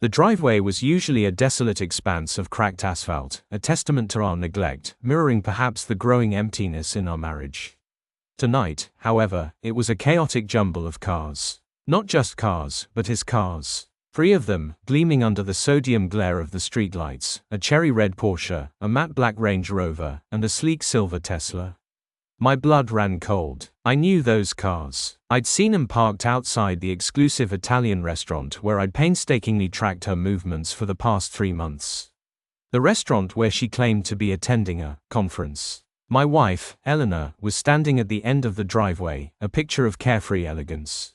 The driveway was usually a desolate expanse of cracked asphalt, a testament to our neglect, mirroring perhaps the growing emptiness in our marriage. Tonight, however, it was a chaotic jumble of cars. Not just cars, but his cars. 3 of them, gleaming under the sodium glare of the streetlights, a cherry red Porsche, a matte black Range Rover, and a sleek silver Tesla. My blood ran cold. I knew those cars. I'd seen them parked outside the exclusive Italian restaurant where I'd painstakingly tracked her movements for the past 3 months. The restaurant where she claimed to be attending a conference. My wife, Eleanor, was standing at the end of the driveway, a picture of carefree elegance.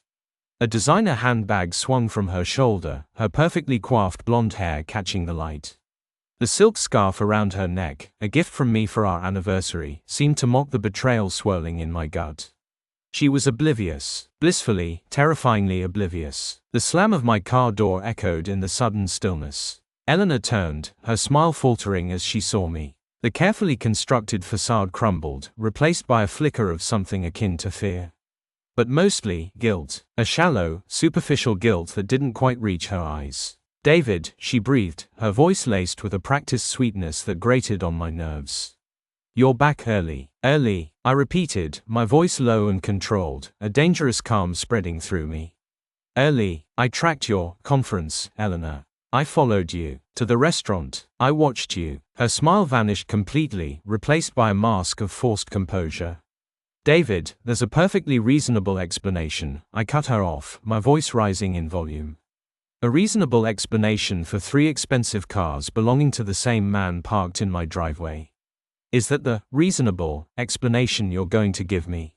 A designer handbag swung from her shoulder, her perfectly coiffed blonde hair catching the light. The silk scarf around her neck, a gift from me for our anniversary, seemed to mock the betrayal swirling in my gut. She was oblivious, blissfully, terrifyingly oblivious. The slam of my car door echoed in the sudden stillness. Eleanor turned, her smile faltering as she saw me. The carefully constructed facade crumbled, replaced by a flicker of something akin to fear. But mostly, guilt. A shallow, superficial guilt that didn't quite reach her eyes. "David," she breathed, her voice laced with a practiced sweetness that grated on my nerves. "You're back early." "Early," I repeated, my voice low and controlled, a dangerous calm spreading through me. "Early. I tracked your conference, Eleanor. I followed you to the restaurant. I watched you." Her smile vanished completely, replaced by a mask of forced composure. "David, there's a perfectly reasonable explanation," I cut her off, my voice rising in volume. "A reasonable explanation for 3 expensive cars belonging to the same man parked in my driveway. Is that the reasonable explanation you're going to give me?"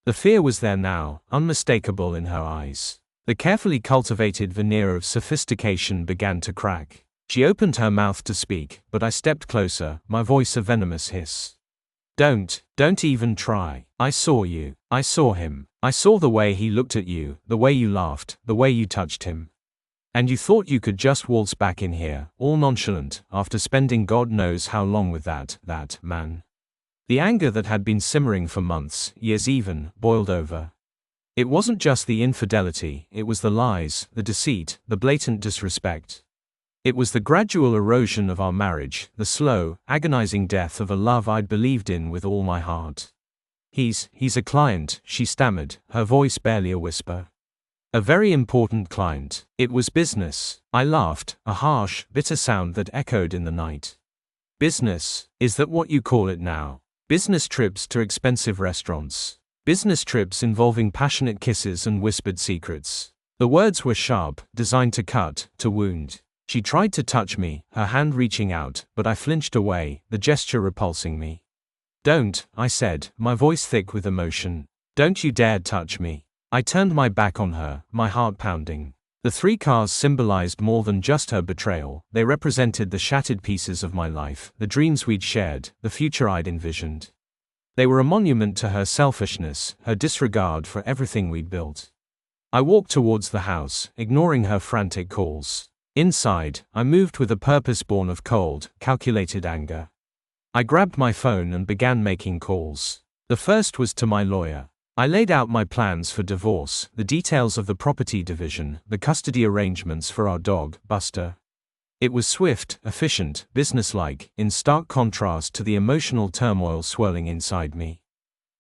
The fear was there now, unmistakable in her eyes. The carefully cultivated veneer of sophistication began to crack. She opened her mouth to speak, but I stepped closer, my voice a venomous hiss. Don't even try. I saw you. I saw him. I saw the way he looked at you, the way you laughed, the way you touched him. And you thought you could just waltz back in here, all nonchalant, after spending God knows how long with that man. The anger that had been simmering for months, years even, boiled over. It wasn't just the infidelity, it was the lies, the deceit, the blatant disrespect. It was the gradual erosion of our marriage, the slow, agonizing death of a love I'd believed in with all my heart. He's a client," she stammered, her voice barely a whisper. "A very important client." It was business. I laughed, a harsh, bitter sound that echoed in the night. "Business? Is that what you call it now? Business trips to expensive restaurants? Business trips involving passionate kisses and whispered secrets?" The words were sharp, designed to cut, to wound. She tried to touch me, her hand reaching out, but I flinched away, the gesture repulsing me. "Don't," I said, my voice thick with emotion. "Don't you dare touch me." I turned my back on her, my heart pounding. The 3 cars symbolized more than just her betrayal, they represented the shattered pieces of my life, the dreams we'd shared, the future I'd envisioned. They were a monument to her selfishness, her disregard for everything we'd built. I walked towards the house, ignoring her frantic calls. Inside, I moved with a purpose born of cold, calculated anger. I grabbed my phone and began making calls. The first was to my lawyer. I laid out my plans for divorce, the details of the property division, the custody arrangements for our dog, Buster. It was swift, efficient, businesslike, in stark contrast to the emotional turmoil swirling inside me.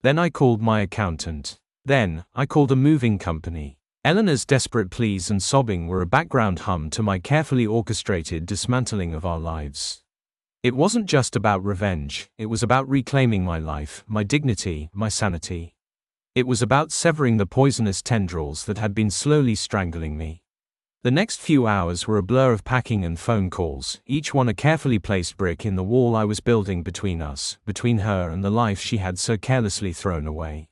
Then I called my accountant. Then, I called a moving company. Eleanor's desperate pleas and sobbing were a background hum to my carefully orchestrated dismantling of our lives. It wasn't just about revenge, it was about reclaiming my life, my dignity, my sanity. It was about severing the poisonous tendrils that had been slowly strangling me. The next few hours were a blur of packing and phone calls, each one a carefully placed brick in the wall I was building between us, between her and the life she had so carelessly thrown away.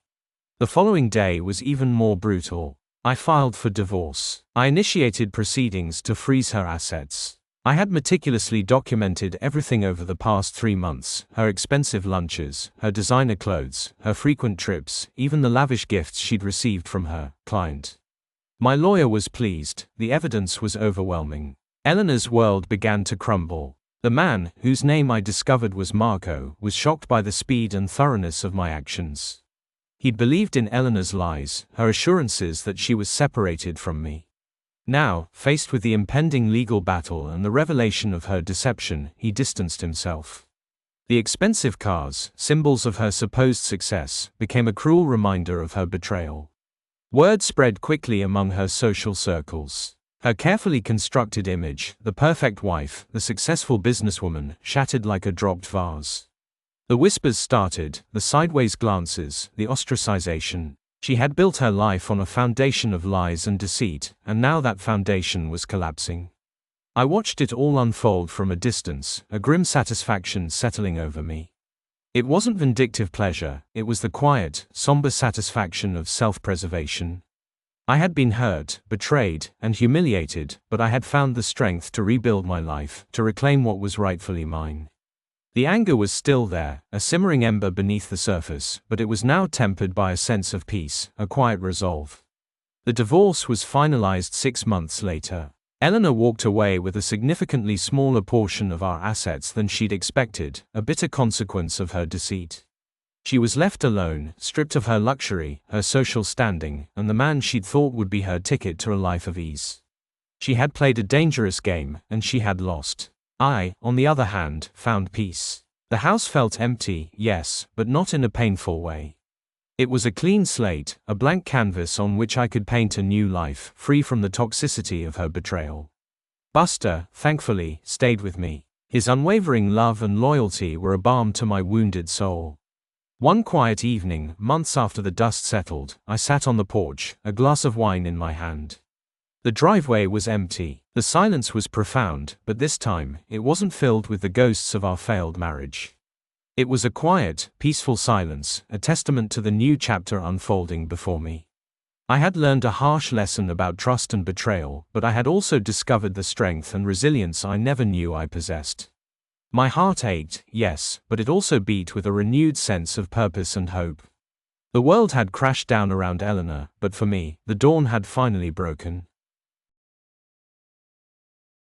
The following day was even more brutal. I filed for divorce. I initiated proceedings to freeze her assets. I had meticulously documented everything over the past 3 months, her expensive lunches, her designer clothes, her frequent trips, even the lavish gifts she'd received from her client. My lawyer was pleased, the evidence was overwhelming. Eleanor's world began to crumble. The man, whose name I discovered was Marco, was shocked by the speed and thoroughness of my actions. He'd believed in Eleanor's lies, her assurances that she was separated from me. Now, faced with the impending legal battle and the revelation of her deception, he distanced himself. The expensive cars, symbols of her supposed success, became a cruel reminder of her betrayal. Word spread quickly among her social circles. Her carefully constructed image, the perfect wife, the successful businesswoman, shattered like a dropped vase. The whispers started, the sideways glances, the ostracization. She had built her life on a foundation of lies and deceit, and now that foundation was collapsing. I watched it all unfold from a distance, a grim satisfaction settling over me. It wasn't vindictive pleasure, it was the quiet, somber satisfaction of self-preservation. I had been hurt, betrayed, and humiliated, but I had found the strength to rebuild my life, to reclaim what was rightfully mine. The anger was still there, a simmering ember beneath the surface, but it was now tempered by a sense of peace, a quiet resolve. The divorce was finalized 6 months later. Eleanor walked away with a significantly smaller portion of our assets than she'd expected, a bitter consequence of her deceit. She was left alone, stripped of her luxury, her social standing, and the man she'd thought would be her ticket to a life of ease. She had played a dangerous game, and she had lost. I, on the other hand, found peace. The house felt empty, yes, but not in a painful way. It was a clean slate, a blank canvas on which I could paint a new life, free from the toxicity of her betrayal. Buster, thankfully, stayed with me. His unwavering love and loyalty were a balm to my wounded soul. One quiet evening, months after the dust settled, I sat on the porch, a glass of wine in my hand. The driveway was empty. The silence was profound, but this time, it wasn't filled with the ghosts of our failed marriage. It was a quiet, peaceful silence, a testament to the new chapter unfolding before me. I had learned a harsh lesson about trust and betrayal, but I had also discovered the strength and resilience I never knew I possessed. My heart ached, yes, but it also beat with a renewed sense of purpose and hope. The world had crashed down around Eleanor, but for me, the dawn had finally broken.